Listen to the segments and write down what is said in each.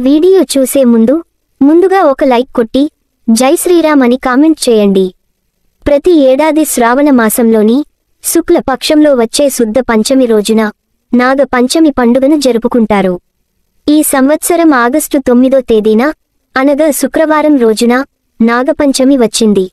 Video చూసే ముందుగా ఒక లైక్ కొట్టి జై శ్రీరామ్ అని కామెంట్ చేయండి. ప్రతి ఏడాది శ్రావణ మాసంలోని శుక్ల పక్షంలో వచ్చే శుద్ధ పంచమి రోజున నాగ పంచమి పండుగను జరుపుకుంటారు. ఈ సంవత్సరం ఆగస్టు 9వ తేదీన అనగా శుక్రవారం రోజున నాగపంచమి వచ్చింది.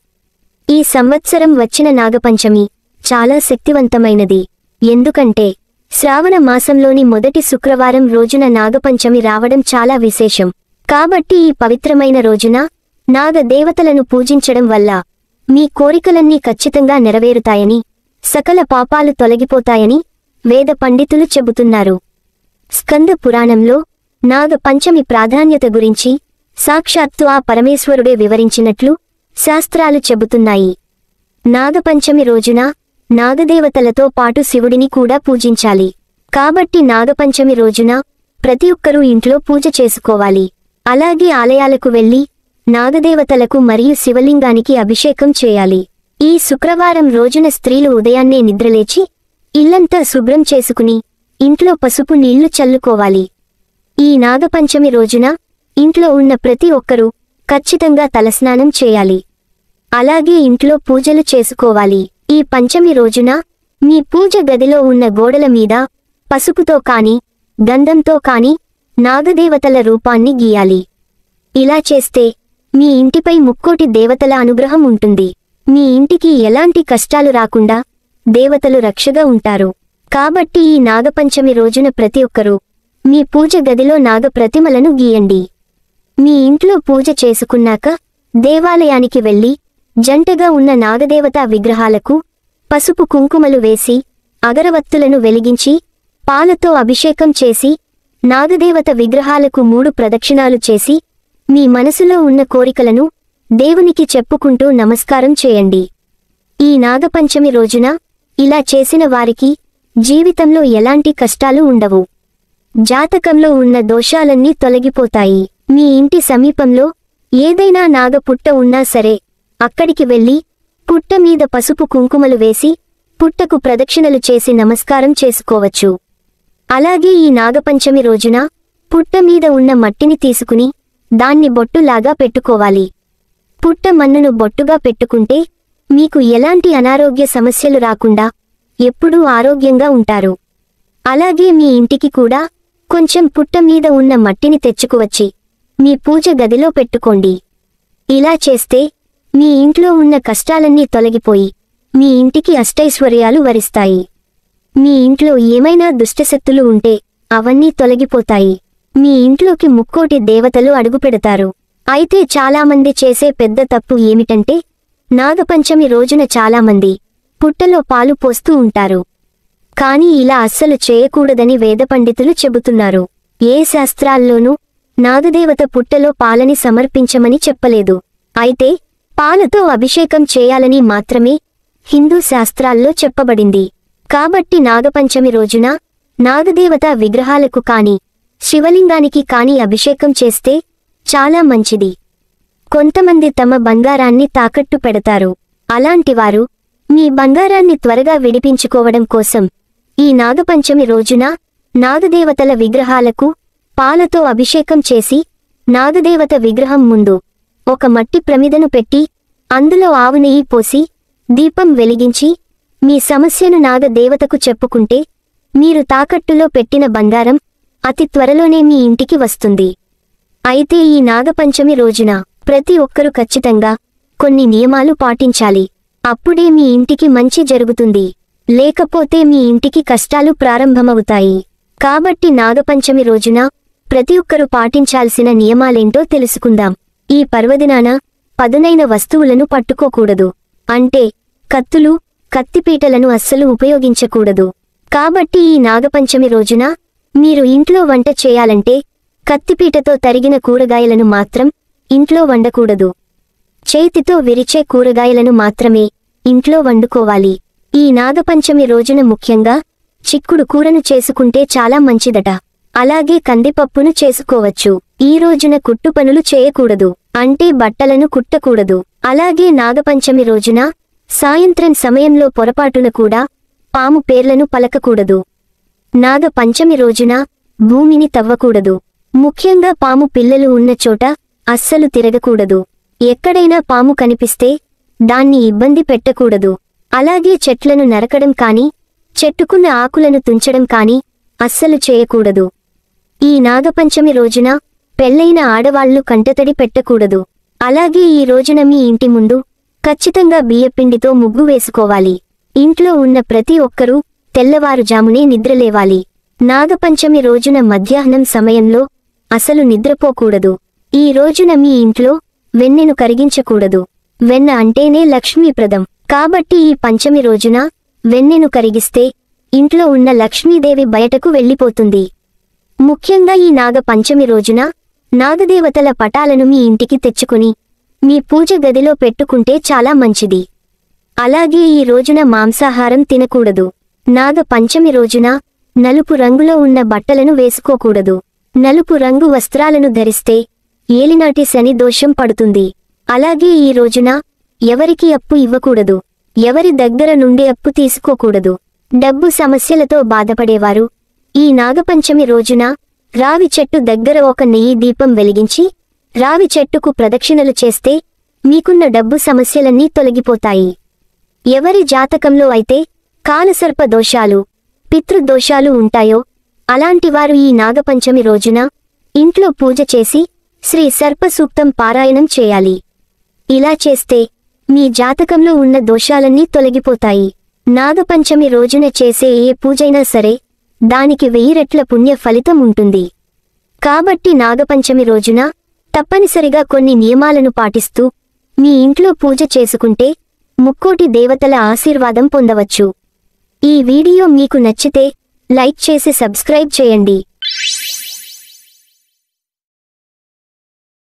ఈ సంవత్సరం వచ్చిన నాగపంచమి చాలా శక్తివంతమైనది. ఎందుకంటే శ్రావణ మాసంలోని మొదటి శుక్రవారం రోజున నాగపంచమి రావడం చాలా విశేషం. కాబట్టి ఈ పవిత్రమైన రోజున నాగ దేవతలను పూజించడం వల్ల మీ కోరికలన్నీ ఖచ్చితంగా నెరవేరుతాయని, సకల పాపాలు తొలగిపోతాయని వేద పండితులు చెబుతున్నారు. స్కంద పురాణంలో నాగ పంచమి ప్రాధాన్యత గురించి సాక్షాత్తు ఆ పరమేశ్వరుడే వివరించినట్లు శాస్త్రాలు చెబుతున్నాయి. నాగపంచమి రోజున నాగదేవతలతో పాటు శివుడిని కూడా పూజించాలి. కాబట్టి నాగపంచమి రోజున ప్రతి ఒక్కరూ ఇంట్లో పూజ చేసుకోవాలి. అలాగే ఆలయాలకు వెళ్లి నాగదేవతలకు మరియు శివలింగానికి అభిషేకం చేయాలి. ఈ శుక్రవారం రోజున స్త్రీలు ఉదయాన్నే నిద్రలేచి ఇల్లంతా శుభ్రం చేసుకుని ఇంట్లో పసుపు నీళ్లు చల్లుకోవాలి. ఈ నాగపంచమి రోజున ఇంట్లో ఉన్న ప్రతి ఒక్కరూ ఖచ్చితంగా తలస్నానం చేయాలి. అలాగే ఇంట్లో పూజలు చేసుకోవాలి. ఈ పంచమి రోజున మీ పూజ గదిలో ఉన్న గోడల మీద పసుపుతో కాని గంధంతో కాని నాగదేవతల రూపాన్ని గీయాలి. ఇలా చేస్తే మీ ఇంటిపై ముక్కోటి దేవతల అనుగ్రహం ఉంటుంది. మీ ఇంటికి ఎలాంటి కష్టాలు రాకుండా దేవతలు రక్షగా ఉంటారు. కాబట్టి ఈ నాగపంచమి రోజున ప్రతి ఒక్కరూ మీ పూజ గదిలో నాగ ప్రతిమలను గీయండి. మీ ఇంట్లో పూజ చేసుకున్నాక దేవాలయానికి వెళ్లి జంటగా ఉన్న నాగదేవతా విగ్రహాలకు పసుపు కుంకుమలు వేసి అగరవత్తులను వెలిగించి పాలతో అభిషేకం చేసి నాగదేవత విగ్రహాలకు 3 ప్రదక్షిణాలు చేసి మీ మనసులో ఉన్న కోరికలను దేవునికి చెప్పుకుంటూ నమస్కారం చేయండి. ఈ నాగపంచమి రోజున ఇలా చేసిన వారికి జీవితంలో ఎలాంటి కష్టాలు ఉండవు. జాతకంలో ఉన్న దోషాలన్నీ తొలగిపోతాయి. మీ ఇంటి సమీపంలో ఏదైనా నాగపుట్ట ఉన్నా సరే అక్కడికి వెళ్లి పుట్ట మీద పసుపు కుంకుమలు వేసి పుట్టకు ప్రదక్షిణలు చేసి నమస్కారం చేసుకోవచ్చు. అలాగే ఈ నాగపంచమి రోజున పుట్ట మీద ఉన్న మట్టిని తీసుకుని దాన్ని బొట్టులాగా పెట్టుకోవాలి. పుట్ట మన్నును బొట్టుగా పెట్టుకుంటే మీకు ఎలాంటి అనారోగ్య సమస్యలు రాకుండా ఎప్పుడూ ఆరోగ్యంగా ఉంటారు. అలాగే మీ ఇంటికి కూడా కొంచెం పుట్ట మీద ఉన్న మట్టిని తెచ్చుకువచ్చి మీ పూజ గదిలో పెట్టుకోండి. ఇలా చేస్తే మీ ఇంట్లో ఉన్న కష్టాలన్నీ తొలగిపోయి మీ ఇంటికి అష్టైశ్వర్యాలు వరిస్తాయి. మీ ఇంట్లో ఏమైనా దుష్టశక్తులు ఉంటే అవన్నీ తొలగిపోతాయి. మీ ఇంట్లోకి ముక్కోటి దేవతలు అడుగుపెడతారు. అయితే చాలామంది చేసే పెద్ద తప్పు ఏమిటంటే నాగపంచమి రోజున చాలామంది పుట్టలో పాలు పోస్తూ ఉంటారు. కానీ ఇలా అస్సలు చేయకూడదని వేద పండితులు చెబుతున్నారు. ఏ శాస్త్రాల్లోనూ నాగదేవత పుట్టలో పాలని సమర్పించమని చెప్పలేదు. అయితే పాలతో అభిషేకం చేయాలని మాత్రమే హిందూ శాస్త్రాల్లో చెప్పబడింది. కాబట్టి నాగపంచమి రోజున నాగదేవత విగ్రహాలకు కాని శివలింగానికి కాని అభిషేకం చేస్తే చాలా మంచిది. కొంతమంది తమ బంగారాన్ని తాకట్టు పెడతారు. అలాంటివారు మీ బంగారాన్ని త్వరగా విడిపించుకోవడం కోసం ఈ నాగపంచమి రోజున నాగదేవతల విగ్రహాలకు పాలతో అభిషేకం చేసి నాగదేవత విగ్రహం ముందు ఒక మట్టి ప్రమిదను పెట్టి అందులో ఆవు నెయ్యి పోసి దీపం వెలిగించి మీ సమస్యను నాగదేవతకు చెప్పుకుంటే మీరు తాకట్టులో పెట్టిన బంగారం అతి త్వరలోనే మీ ఇంటికి వస్తుంది. అయితే ఈ నాగపంచమి రోజున ప్రతి ఒక్కరూ ఖచ్చితంగా కొన్ని నియమాలు పాటించాలి. అప్పుడే మీ ఇంటికి మంచి జరుగుతుంది. లేకపోతే మీ ఇంటికి కష్టాలు ప్రారంభమవుతాయి. కాబట్టి నాగపంచమి రోజున ప్రతి ఒక్కరూ పాటించాల్సిన నియమాలేంటో తెలుసుకుందాం. ఈ పర్వదినాన పదునైన వస్తువులను పట్టుకోకూడదు. అంటే కత్తులు, కత్తిపీటలను అస్సలు ఉపయోగించకూడదు. కాబట్టి ఈ నాగపంచమి రోజున మీరు ఇంట్లో వంట చేయాలంటే కత్తిపీటతో తరిగిన కూరగాయలను మాత్రం ఇంట్లో వండకూడదు. చేతితో విరిచే కూరగాయలను మాత్రమే ఇంట్లో వండుకోవాలి. ఈ నాగపంచమి రోజున ముఖ్యంగా చిక్కుడు కూరను చేసుకుంటే చాలా మంచిదట. అలాగే కందిపప్పును చేసుకోవచ్చు. ఈ రోజున కుట్టు పనులు చేయకూడదు. అంటే బట్టలను కుట్టకూడదు. అలాగే నాగపంచమి రోజున సాయంత్రం సమయంలో పొరపాటున కూడా పాము పేర్లను పలకకూడదు. నాగ పంచమి రోజున భూమిని తవ్వకూడదు. ముఖ్యంగా పాము పిల్లలు ఉన్న చోట అస్సలు తిరగకూడదు. ఎక్కడైనా పాము కనిపిస్తే దాన్ని ఇబ్బంది పెట్టకూడదు. అలాగే చెట్లను నరకడం కాని, చెట్టుకున్న ఆకులను తుంచడం కాని అస్సలు చేయకూడదు. ఈ నాగపంచమి రోజున పెళ్లైన ఆడవాళ్లు కంటతడి పెట్టకూడదు. అలాగే ఈ రోజున మీ ఇంటి ముందు ఖచ్చితంగా బియ్యపిండితో ముగ్గు వేసుకోవాలి. ఇంట్లో ఉన్న ప్రతి ఒక్కరూ తెల్లవారుజామునే నిద్రలేవాలి. నాగపంచమి రోజున మధ్యాహ్నం సమయంలో అసలు నిద్రపోకూడదు. ఈ రోజున మీ ఇంట్లో వెన్నెను కరిగించకూడదు. వెన్న అంటేనే లక్ష్మీప్రదం. కాబట్టి ఈ పంచమి రోజున వెన్నెను కరిగిస్తే ఇంట్లో ఉన్న లక్ష్మీదేవి బయటకు వెళ్ళిపోతుంది. ముఖ్యంగా ఈ నాగపంచమి రోజున నాగదేవతల పటాలను మీ ఇంటికి తెచ్చుకుని మీ పూజ గదిలో పెట్టుకుంటే చాలా మంచిది. అలాగే ఈ రోజున మాంసాహారం తినకూడదు. నాగపంచమి రోజున నలుపు రంగులో ఉన్న బట్టలను వేసుకోకూడదు. నలుపు రంగు వస్త్రాలను ధరిస్తే ఏలినాటి శని దోషం పడుతుంది. అలాగే ఈ రోజున ఎవరికి అప్పు ఇవ్వకూడదు. ఎవరి దగ్గర నుండి అప్పు తీసుకోకూడదు. డబ్బు సమస్యలతో బాధపడేవారు ఈ నాగపంచమి రోజున రావి చెట్టు దగ్గర ఒక నెయ్యి దీపం వెలిగించి రావి చెట్టుకు ప్రదక్షిణలు చేస్తే మీకున్న డబ్బు సమస్యలన్నీ తొలగిపోతాయి. ఎవరి జాతకంలో అయితే కాలసర్ప దోషాలు, పితృదోషాలు ఉంటాయో అలాంటివారు ఈ నాగపంచమి రోజున ఇంట్లో పూజ చేసి శ్రీ సర్ప సూక్తం పారాయణం చేయాలి. ఇలా చేస్తే మీ జాతకంలో ఉన్న దోషాలన్నీ తొలగిపోతాయి. నాగపంచమి రోజున చేసే ఏ పూజైనా సరే దానికి 1000 రెట్ల పుణ్య ఫలితం ఉంటుంది. కాబట్టి నాగపంచమి రోజున తప్పనిసరిగా కొన్ని నియమాలను పాటిస్తూ మీ ఇంట్లో పూజ చేసుకుంటే ముక్కోటి దేవతల ఆశీర్వాదం పొందవచ్చు. ఈ వీడియో మీకు నచ్చితే లైక్ చేసి సబ్స్క్రైబ్ చేయండి.